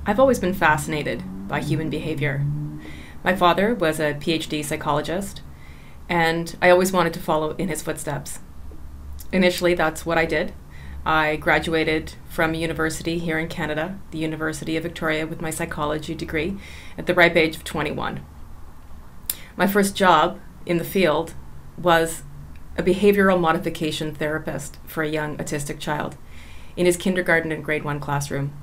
I've always been fascinated by human behavior. My father was a PhD psychologist, and I always wanted to follow in his footsteps. Initially, that's what I did. I graduated from a university here in Canada, the University of Victoria, with my psychology degree at the ripe age of 21. My first job in the field was a behavioral modification therapist for a young autistic child in his kindergarten and grade 1 classroom.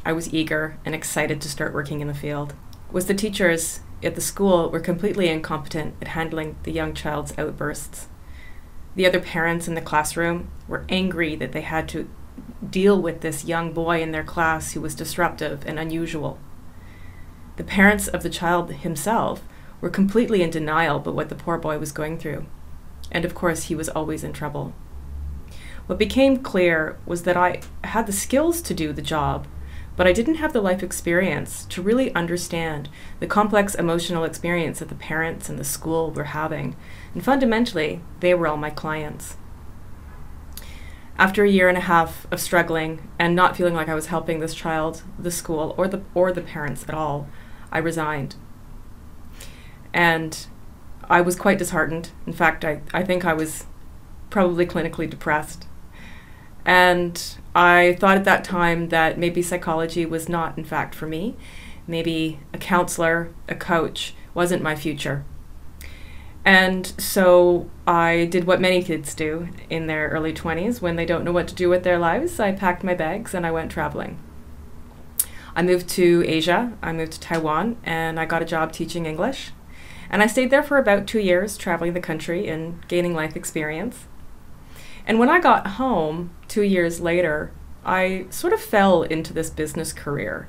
I was eager and excited to start working in the field. The teachers at the school were completely incompetent at handling the young child's outbursts. The other parents in the classroom were angry that they had to deal with this young boy in their class who was disruptive and unusual. The parents of the child himself were completely in denial about what the poor boy was going through. And of course, he was always in trouble. What became clear was that I had the skills to do the job, but I didn't have the life experience to really understand the complex emotional experience that the parents and the school were having. And fundamentally, they were all my clients. After a year and a half of struggling and not feeling like I was helping this child, the school, or the parents at all, I resigned. And I was quite disheartened. In fact, I think I was probably clinically depressed. And I thought at that time that maybe psychology was not, in fact, for me. Maybe a counselor, a coach, wasn't my future. And so I did what many kids do in their early 20s when they don't know what to do with their lives. I packed my bags and I went traveling. I moved to Asia, I moved to Taiwan, and I got a job teaching English. And I stayed there for about 2 years, traveling the country and gaining life experience. And when I got home 2 years later, I sort of fell into this business career.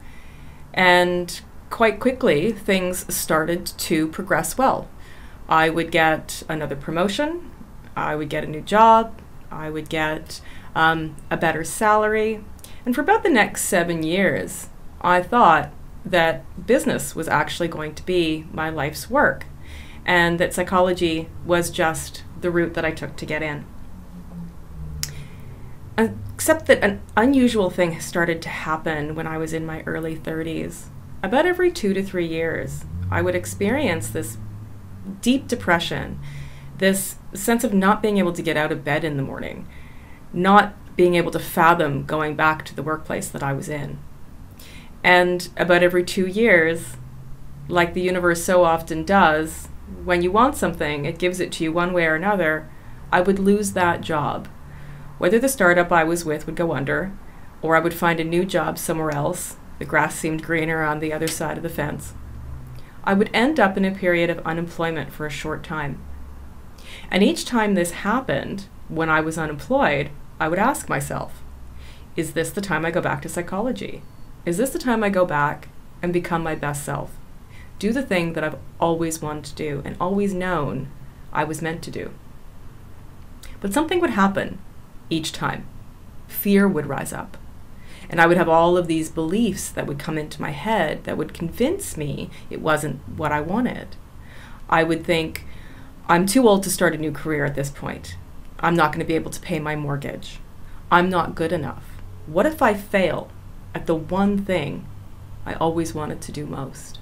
And quite quickly, things started to progress well. I would get another promotion, I would get a new job, I would get a better salary. And for about the next 7 years, I thought that business was actually going to be my life's work, and that psychology was just the route that I took to get in. Except that an unusual thing started to happen when I was in my early 30s. About every 2 to 3 years, I would experience this deep depression, this sense of not being able to get out of bed in the morning, not being able to fathom going back to the workplace that I was in. And about every 2 years, like the universe so often does, when you want something, it gives it to you one way or another, I would lose that job. Whether the startup I was with would go under, or I would find a new job somewhere else, the grass seemed greener on the other side of the fence, I would end up in a period of unemployment for a short time. And each time this happened, when I was unemployed, I would ask myself, is this the time I go back to psychology? Is this the time I go back and become my best self? Do the thing that I've always wanted to do and always known I was meant to do. But something would happen each time. Fear would rise up. And I would have all of these beliefs that would come into my head that would convince me it wasn't what I wanted. I would think, I'm too old to start a new career at this point. I'm not going to be able to pay my mortgage. I'm not good enough. What if I fail at the one thing I always wanted to do most?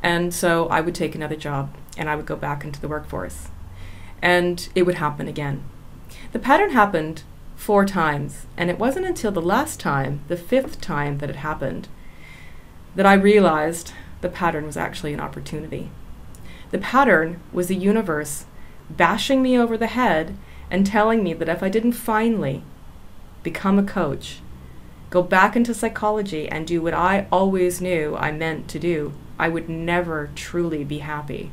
And so I would take another job and I would go back into the workforce. And it would happen again. The pattern happened 4 times, and it wasn't until the last time, the 5th time that it happened, that I realized the pattern was actually an opportunity. The pattern was the universe bashing me over the head and telling me that if I didn't finally become a coach, go back into psychology and do what I always knew I meant to do, I would never truly be happy.